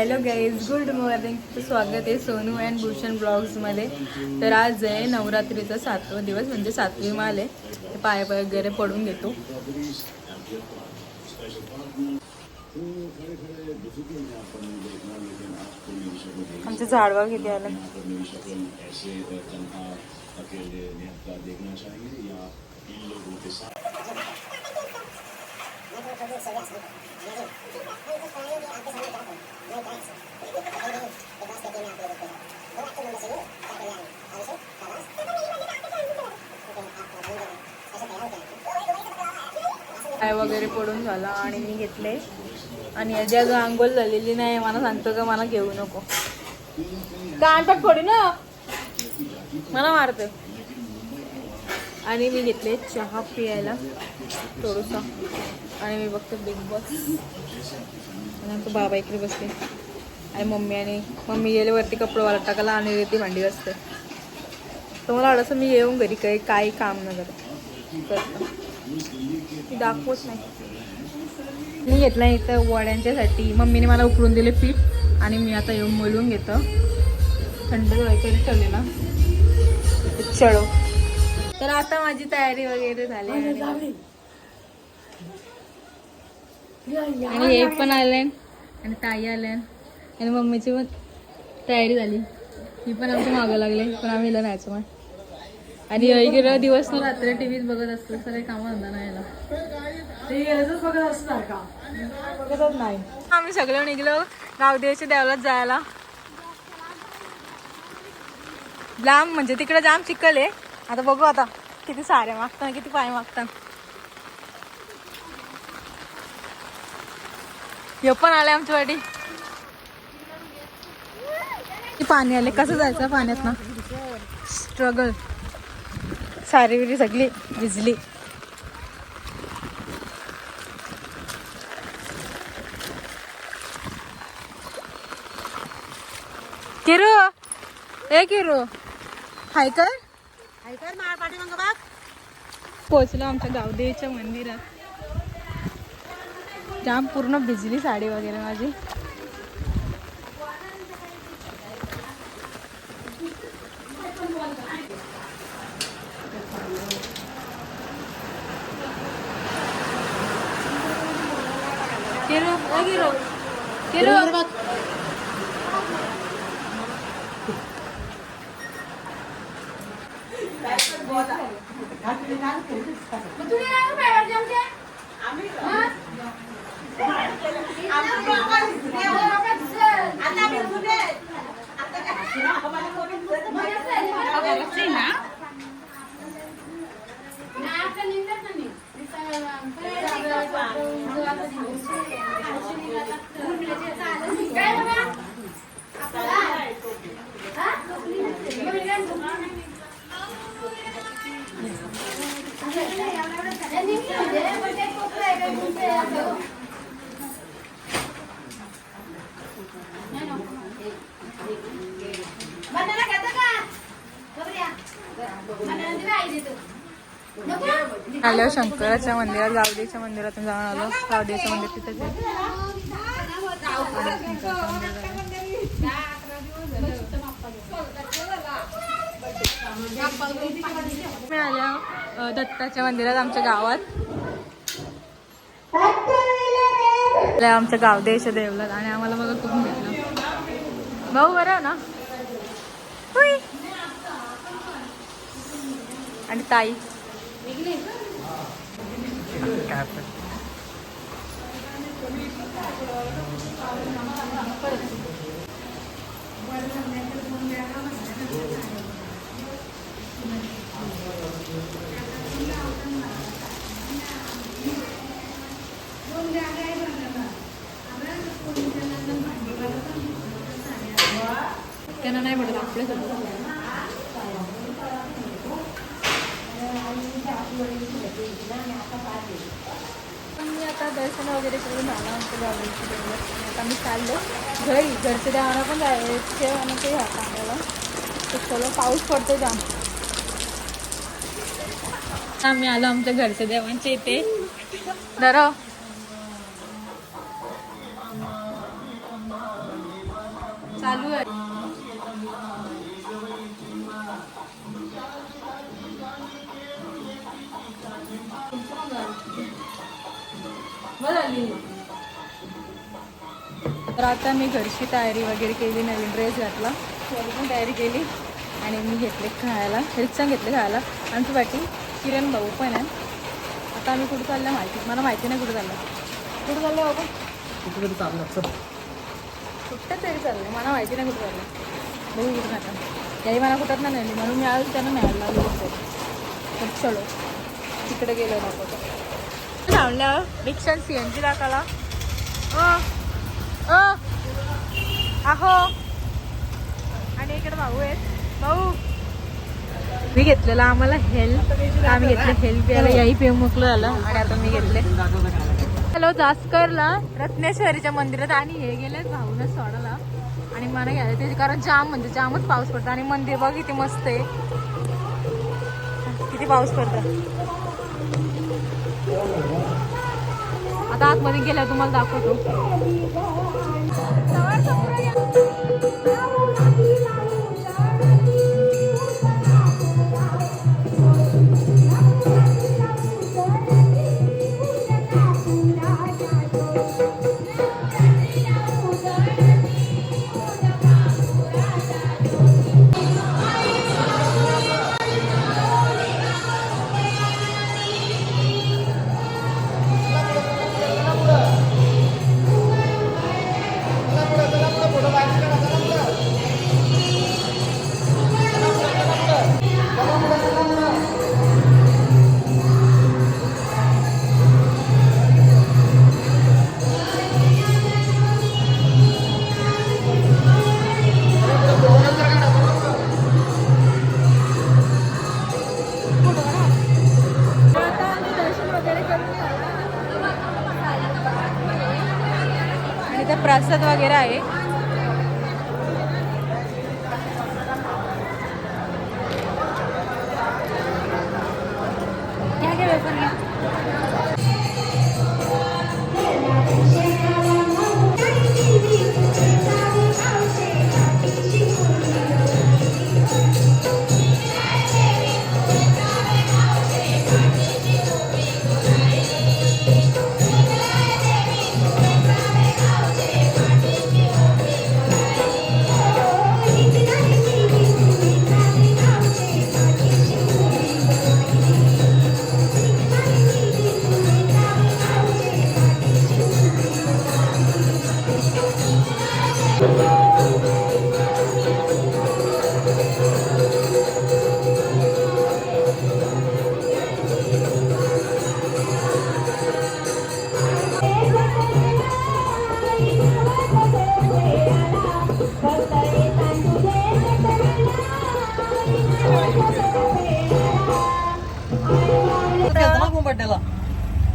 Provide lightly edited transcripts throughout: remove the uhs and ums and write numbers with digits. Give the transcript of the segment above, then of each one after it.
Hello guys, good morning. स्वागत आहे Sonu and Bhushan ब्लॉग्समध्ये. तर आज आहे नवरात्रीचा 7वा दिवस, म्हणजे 7वी माल आहे. पाय वगैरे पडून घेतो. आमचं झाडवा किती आलं. पाय वगैरे पडून झाला आणि मी घेतले. आणि याची अजून आंघोळ झालेली नाही. मला सांगतो का मला घेऊ नको, कानपाट फोडी ना मला मारतो. आणि मी घेतले चहा पियायला थोडंसं. आणि मी बघते बिग बॉस. आणि आमचं बाबा इकडे बसले आणि मम्मी गेले वरती कपडे वाळत टाकायला आणि ती भांडी असते. तर मला वाटतं मी येऊन घरी काही काम न करत दाखवत नाही. मी घेतला इथं वड्यांच्यासाठी. मम्मीने मला उकळून दिले पीठ आणि मी आता येऊन मळून घेतो. थंड वगैरे ठेवलेला चळो. तर आता माझी तयारी वगैरे झाली आणि हे पण आले आणि ताई आल्या आणि मम्मीची पण तयारी झाली. ही पण आमच्या मागं लागले, पण आम्ही हिला न्यायचो मग. आणि वगैरे दिवस ना रात्री टीव्हीच बघत असतो. सगळे कामं धंदा नाही याला बघत असणार का बघतच नाही. आम्ही सगळे निघलो गावदेवीच्या देवळात जायला. लांब म्हणजे तिकडे जाम चिखल आहे. आता बघू आता किती सारे मागतात, किती पाय मागतात. हे पण आले आमच्या वाडी. पाणी आले. कसं जायचं पाण्यात ना, स्ट्रगल. सारी विरी सगळी भिजली. किरू ए किरू हाय काय पोचलो आमच्या गावदेवीच्या मंदिरात. जाम पूर्ण भिजली साडी वगैरे माझी. किरू ओ किरू किरू आलो शंकराच्या मंदिरात. गावदेवीच्या मंदिरातून जाऊन आलो. गावदेवीचं मंदिर तिथेच आहे. मी आल्या दत्ताच्या मंदिरात आमच्या गावात. आमच्या गावदेवीच्या देवळात. आणि आम्हाला बघा कुठून भेटलं भाऊ बरं ना. आणि ताई त्यांना नाही पडत आपल्या मी आता दर्शन वगैरे करून आला आमच्या गावाची देवळात. आता मी चाललो घरी. घरच्या देवांना पण जायचं ते ह्या कांद्याला. तर चलो पाऊस पडतो जाम. आम्ही आलो आमच्या घरच्या देवांच्या इथे. जरा चालू आहे. तर आता मी घरची तयारी वगैरे केली, नवीन ड्रेस घातला, त्याची पण तयारी केली आणि मी घेतले खायला, रिक्षा घेतले खायला. आमच्यासाठी किरण भाऊ पण आहे. आता आम्ही कुठं चाललं मला माहिती नाही कुठं चाललं. कुठं चाललं बाबा? कुठं तरी चाललं, कुठं तरी चाललं, मला माहिती नाही कुठं चाललं. बघू कुठं आता. त्याही मला कुठं नाही नेली, म्हणून मी आज त्यांना न्यायला लागलो होतो. तर चलो तिकडे गेलो नको थांबल्यावर रिक्षा CNG दाखवला. आहो आणि इकडे भाऊ आहेत. भाऊ मी घेतलेला आम्हाला हेल्प, आम्ही घेतले हेल्प याला याही पिऊ मोकलं झालं आणि आता मी घेतले. हॅलो जास्करला रत्नेश्वरीच्या मंदिरात आणि हे गेले भाऊनच सोडायला आणि मला घ्यायला ते, कारण जाम म्हणजे जामच पाऊस पडतो आणि मंदिर बघ किती मस्त आहे, किती पाऊस पडतो. आता आतमध्ये गेल्यावर तुम्हाला दाखवतो. प्रसाद वगैरे आहे. घ्या घ्या वेफर घ्या.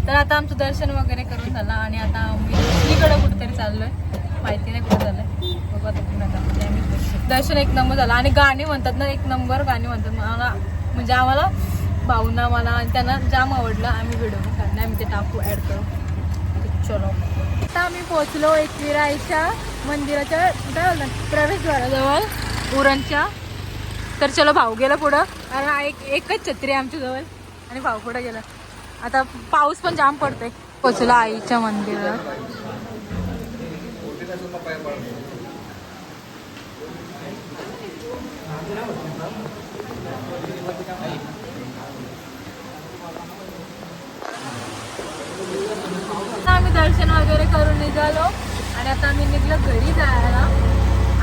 तर आता आमचं दर्शन वगैरे करून झालं आणि आता आम्ही दुसरीकडे कुठेतरी चाललोय, माहिती नाही कुठं झालंय, बघू आता पुण्यात. दर्शन एक नंबर झालं आणि गाणी म्हणतात ना, एक नंबर गाणी म्हणतात. मला म्हणजे आम्हाला भाऊना मला आणि त्यांना जाम आवडलं. आम्ही व्हिडिओ पण काढले, आम्ही ते टाकू ॲड करू. चलो आता आम्ही पोहोचलो एकविराईच्या मंदिराच्या काय बोलतात प्रवेशद्वाराजवळ उरणच्या. तर चलो भाऊ गेला पुढं, कारण एकच छत्री आहे आमच्याजवळ आणि भाऊ पुढं गेला. आता पाऊस पण जाम पडतोय. पोचला आईच्या मंदिरात. आम्ही दर्शन वगैरे करून निघालो आणि आता आम्ही निघलो घरी जायला.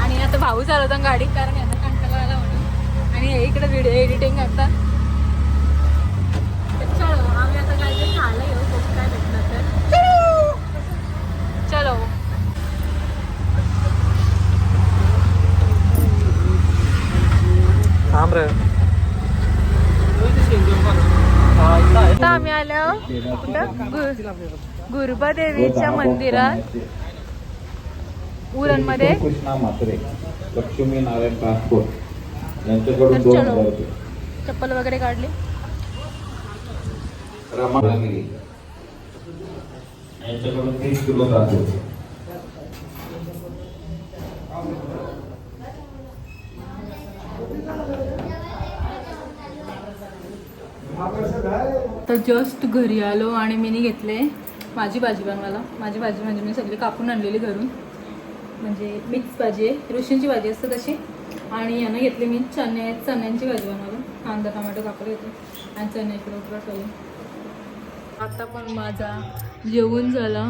आणि आता भाऊ चालवता गाडी, कारण यांना कंटाळा आला म्हणून, आणि हे इकडे व्हिडिओ एडिटिंग करतात. चलो आम्ही आता काहीतरी खायला येऊ, खूप काय भेटलं तर. चलो आता आम्ही आलो गुरुबादेवीच्या मंदिरात उरणमध्ये. कृष्णा म्हात्रे, लक्ष्मी नारायण ट्रान्सपोर्ट यांच्याकडून 2000 रुपये. चप्पल वगैरे काढली. रमागिरी यांच्याकडून 30 किलो तांदूळ. तर जस्ट घरी आलो आणि मी घेतले माझी भाजी बनवायला. माझी भाजी म्हणजे मी सगळी कापून आणलेली घरून, म्हणजे मिक्स भाजी आहे, रुशींची भाजी असते तशी. आणि यानं घेतली मी चण्यांची भाजी बनवायला. कांदा टोमॅटो कापले होते आणि चणे इकडे उकडं ठेवले. आता पण माझा जेवण झाला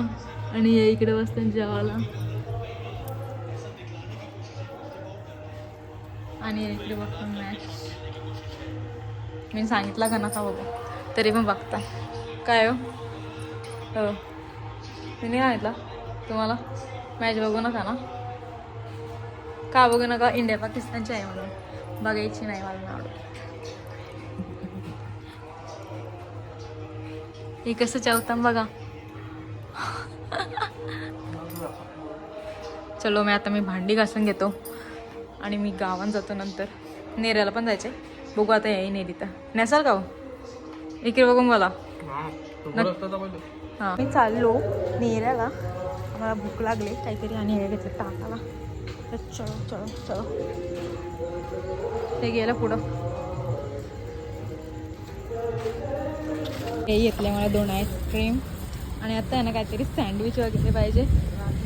आणि या इकडे बसतात जेवायला आणि इकडे बघतो मॅच. मी सांगितलं का नका बघू तरी पण बघता. काय हो मी नाही सांगितलं तुम्हाला मॅच बघू नका ना. का बघू नका? इंडिया पाकिस्तानची आहे म्हणून बघायची नाही, मला नाही आवडत. हे कसं चावतं बघा. चलो मी भांडी घासून घेतो आणि मी गावात जातो. नंतर नेऱ्याला पण जायचं आहे. बघू आता याही नेरी तर नेसाल का हो? इकडे बघून मला. हां मी चाललो नेऱ्याला, मला भूक लागली काहीतरी आणि हे घेतलं टाकाला. तर चलो चलो चलो ते गेलं पुढं. हे घेतले मला 2 आईस्क्रीम आणि आता आहे ना काहीतरी सँडविच वगैरे पाहिजे.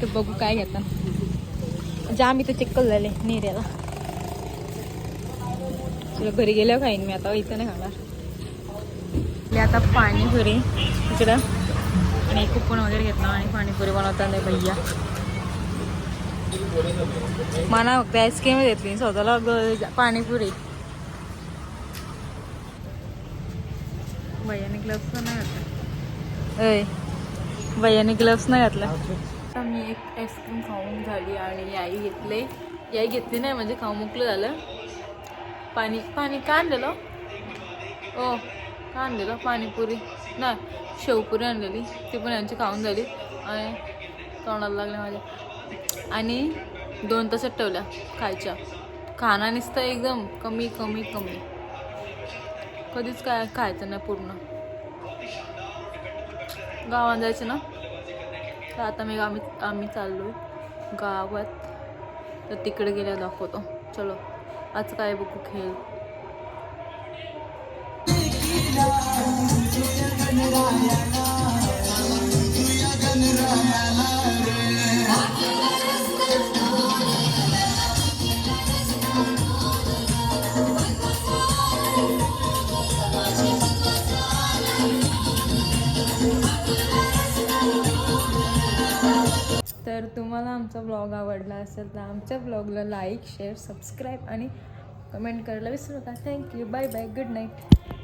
तर बघू काय घेतात. जाम इथं चिक्कल झाले नेऱ्याला. चलो घरी गेल्यावर खाईन मी, आता इथं नाही खाणार. आता पाणीपुरी इकडं आणि कुपन वगैरे घेतलं आणि पाणीपुरी बनवताना भैया मला फक्त आईस्क्रीम घेतली, स्वतःला पाणीपुरी. भैयाने ग्लव्स पण नाही घातले. भैयाने ग्लव्स नाही घातला. आता मी एक आईस्क्रीम खाऊन झाली आणि याई घेतली नाही म्हणजे खाऊ मोकलं झालं. पाणी का आणलेलं? का आणलेलं? पाणीपुरी नाही, शेवपुरी आणलेली, ती पण यांची खाऊन झाली आणि तोंडाला लागल्या माझ्या. आणि 2 तासात ठेवल्या खायच्या. खाना नुसतं एकदम कमी कमी कमी, कधीच काय खायचं नाही पूर्ण. गावात जायचं ना, तर आता आम्ही चाललो गावात, तर तिकडे गेल्यावर दाखवतो. चलो आज काय बघू खेळ. तर तुम्हाला आमचा ब्लॉग आवडला असेल तर आमच्या ब्लॉगला लाईक शेअर सबस्क्राईब आणि कमेंट करायला विसरू नका. Thank you, bye bye, good night.